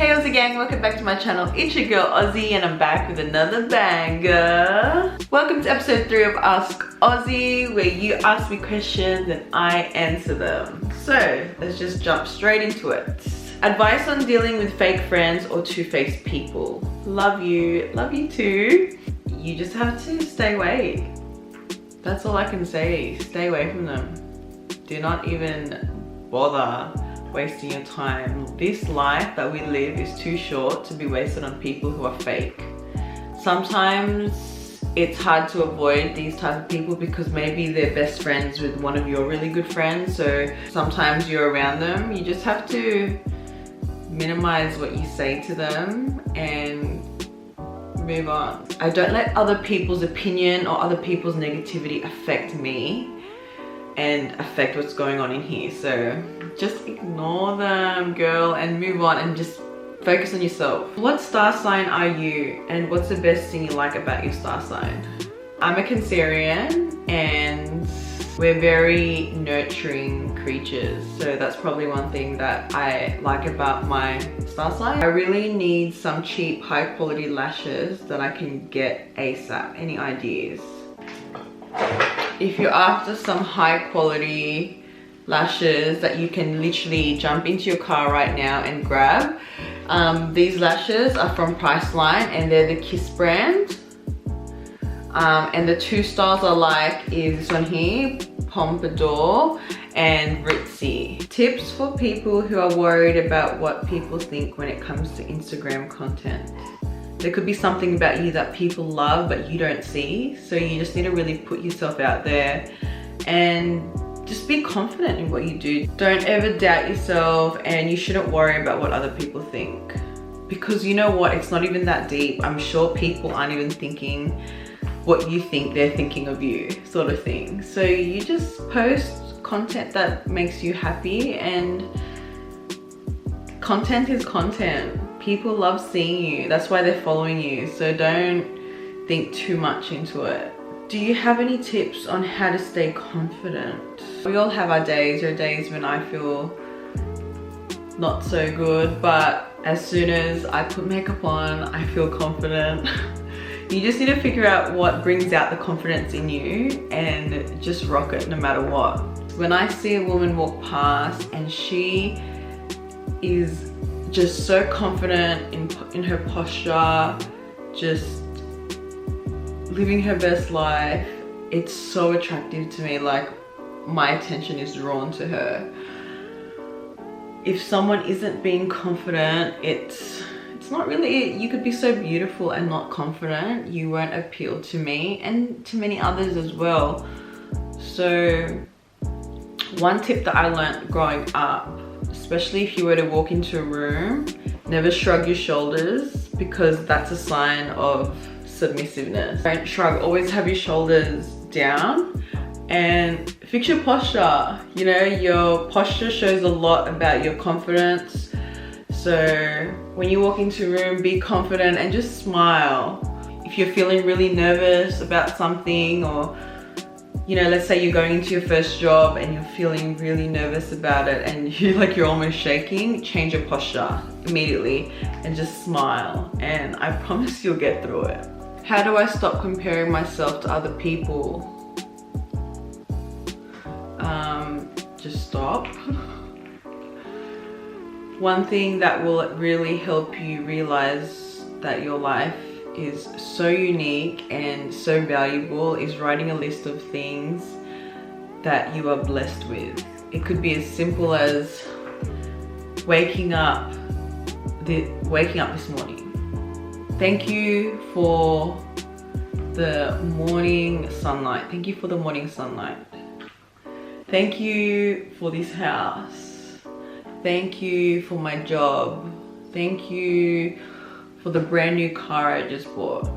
Hey Aussie gang, welcome back to my channel. It's your girl Aussie and I'm back with another banger. Welcome to episode 3 of Ask Aussie, where you ask me questions and I answer them. So let's just jump straight into it. Advice on dealing with fake friends or two-faced people. Love you too. You just have to stay away. That's all I can say. Stay away from them. Do not even bother wasting your time. This life that we live is too short to be wasted on people who are fake. Sometimes it's hard to avoid these type of people because maybe they're best friends with one of your really good friends, so sometimes you're around them. You just have to minimize what you say to them and move on. I don't let other people's opinion or other people's negativity affect me and affect what's going on in here. So just ignore them, girl, and move on and just focus on yourself. What star sign are you and what's the best thing you like about your star sign? I'm a Cancerian and we're very nurturing creatures, so that's probably one thing that I like about my star sign. I really need some cheap high quality lashes that I can get ASAP. Any ideas? If you're after some high quality lashes that you can literally jump into your car right now and grab, these lashes are from Priceline and they're the Kiss brand. And the two styles I like is this one here, Pompadour and Ritzy. Tips for people who are worried about what people think when it comes to Instagram content. There could be something about you that people love but you don't see, so you just need to really put yourself out there and just be confident in what you do. Don't ever doubt yourself, and you shouldn't worry about what other people think, because you know what, it's not even that deep. I'm sure people aren't even thinking what you think they're thinking of you, sort of thing. So you just post content that makes you happy, and content is content. People love seeing you, that's why they're following you, so don't think too much into it. Do you have any tips on how to stay confident? We all have our days. There are days when I feel not so good, but as soon as I put makeup on, I feel confident. You just need to figure out what brings out the confidence in you and just rock it no matter what. When I see a woman walk past and she is just so confident in her posture, just living her best life, it's so attractive to me. Like, my attention is drawn to her. If someone isn't being confident, it's not really, you could be so beautiful and not confident. You won't appeal to me and to many others as well. So one tip that I learned growing up, especially if you were to walk into a room, never shrug your shoulders, because that's a sign of submissiveness. Don't shrug, always have your shoulders down and fix your posture. You know, your posture shows a lot about your confidence. So when you walk into a room, be confident and just smile. If you're feeling really nervous about something, or you know, let's say you're going into your first job and you're feeling really nervous about it and you're almost shaking, change your posture immediately and just smile, and I promise you'll get through it. How do I stop comparing myself to other people? Just stop. One thing that will really help you realize that your life is so unique and so valuable is writing a list of things that you are blessed with. It could be as simple as waking up this morning. Thank you for the morning sunlight. Thank you for the morning sunlight. Thank you for this house. Thank you for my job. Thank you for the brand new car I just bought.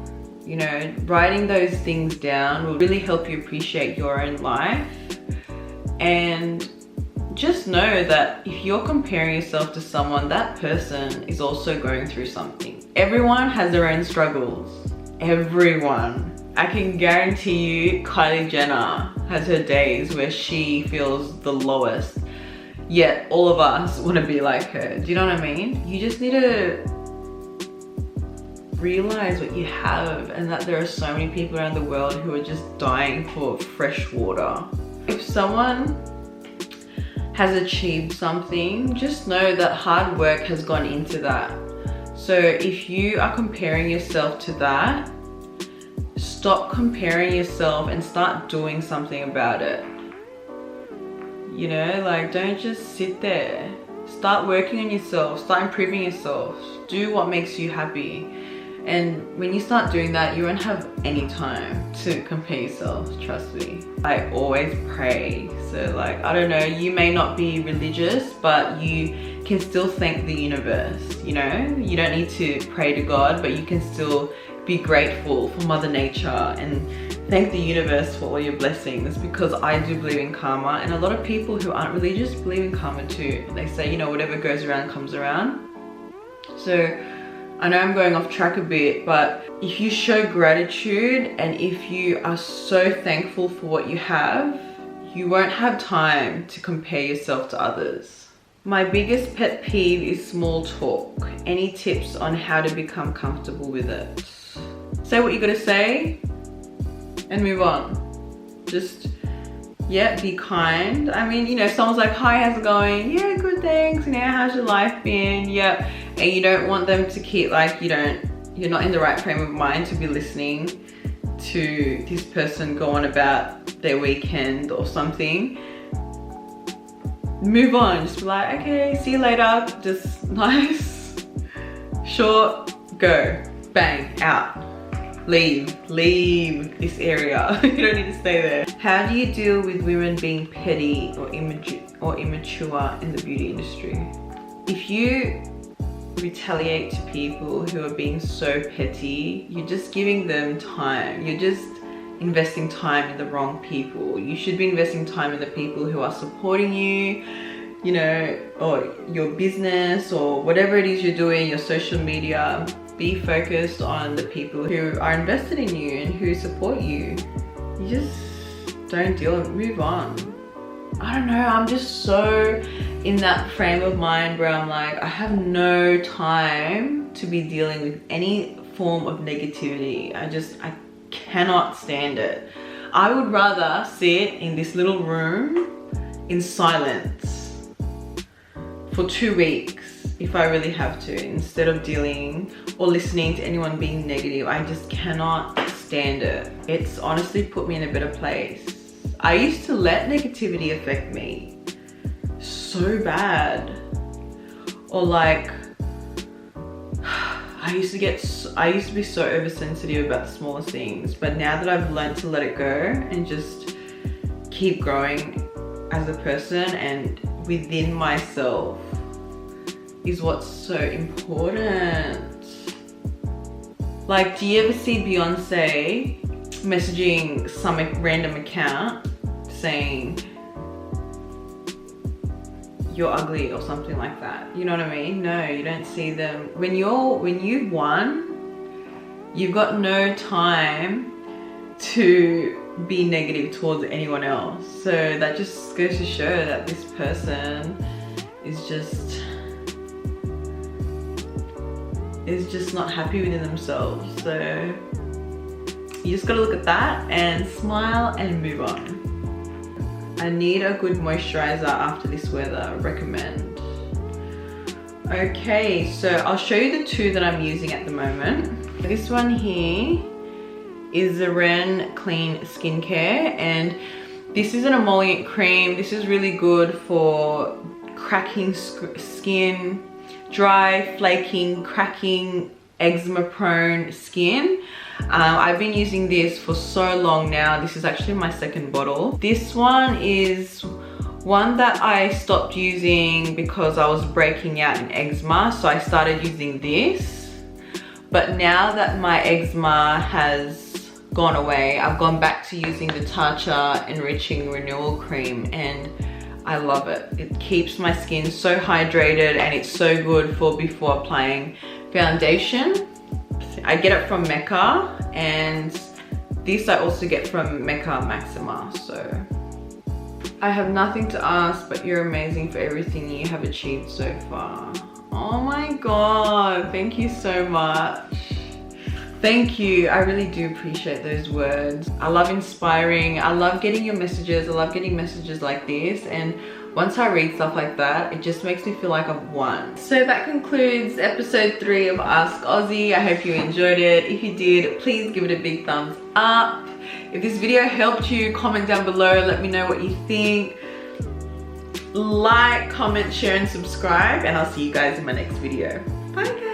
You know, writing those things down will really help you appreciate your own life. And just know that if you're comparing yourself to someone, that person is also going through something. Everyone has their own struggles. Everyone. I can guarantee you Kylie Jenner has her days where she feels the lowest. yet all of us want to be like her. Do you know what I mean? You just need to realize what you have, and that there are so many people around the world who are just dying for fresh water. If someone has achieved something, just know that hard work has gone into that. So if you are comparing yourself to that, stop comparing yourself and start doing something about it. You know, like, don't just sit there. Start working on yourself, start improving yourself, do what makes you happy. And when you start doing that, you won't have any time to compare yourself, trust me. I always pray. So like, I don't know, you may not be religious, but you can still thank the universe, you know? You don't need to pray to God, but you can still be grateful for Mother Nature and thank the universe for all your blessings, because I do believe in karma, and a lot of people who aren't religious believe in karma too. They say, you know, whatever goes around comes around. So I know I'm going off track a bit, but if you show gratitude and if you are so thankful for what you have, you won't have time to compare yourself to others. My biggest pet peeve is small talk. Any tips on how to become comfortable with it? Say what you gotta say and move on. Just, yeah, be kind. I mean, you know, someone's like, hi, how's it going? Yeah, good, thanks. You know, how's your life been? Yeah. And you don't want them to keep, like, you're not in the right frame of mind to be listening to this person go on about their weekend or something. Move on, just be like, okay, see you later. Just nice, short, go, bang, out. Leave this area. You don't need to stay there. How do you deal with women being petty or immature in the beauty industry? If you retaliate to people who are being so petty, you're just giving them time. You're just investing time in the wrong people. You should be investing time in the people who are supporting you, you know, or your business or whatever it is you're doing, your social media. Be focused on the people who are invested in you and who support you. You just don't deal with it, move on. I don't know, I'm just so in that frame of mind where I'm like, I have no time to be dealing with any form of negativity. I cannot stand it. I would rather sit in this little room in silence for 2 weeks if I really have to, instead of dealing or listening to anyone being negative. I just cannot stand it. It's honestly put me in a better place. I used to let negativity affect me so bad. Or like, I used to be so oversensitive about the smallest things, but now that I've learned to let it go and just keep growing as a person and within myself is what's so important. Like, do you ever see Beyonce messaging some random account saying you're ugly or something like that? You know what I mean? No, you don't see them. When you've won, you've got no time to be negative towards anyone else. So that just goes to show that this person is just not happy within themselves. So you just gotta look at that and smile and move on. I need a good moisturizer after this weather, recommend. Okay, so I'll show you the two that I'm using at the moment. This one here is the Ren Clean Skincare, and this is an emollient cream. This is really good for cracking skin, dry, flaking, cracking, eczema prone skin. I've been using this for so long now. This is actually my second bottle. This one is one that I stopped using because I was breaking out in eczema, so I started using this. But now that my eczema has gone away, I've gone back to using the Tatcha Enriching Renewal Cream, and I love it. It keeps my skin so hydrated, and it's so good for before applying foundation. I get it from Mecca, and this I also get from Mecca Maxima. So I have nothing to ask, but you're amazing for everything you have achieved so far. Oh my God, thank you so much. Thank you, I really do appreciate those words. I love inspiring, I love getting your messages, I love getting messages like this, and once I read stuff like that, it just makes me feel like I've won. So that concludes episode 3 of Ask Aussie. I hope you enjoyed it. If you did, please give it a big thumbs up. If this video helped you, comment down below, let me know what you think. Like, comment, share, and subscribe, and I'll see you guys in my next video. Bye guys.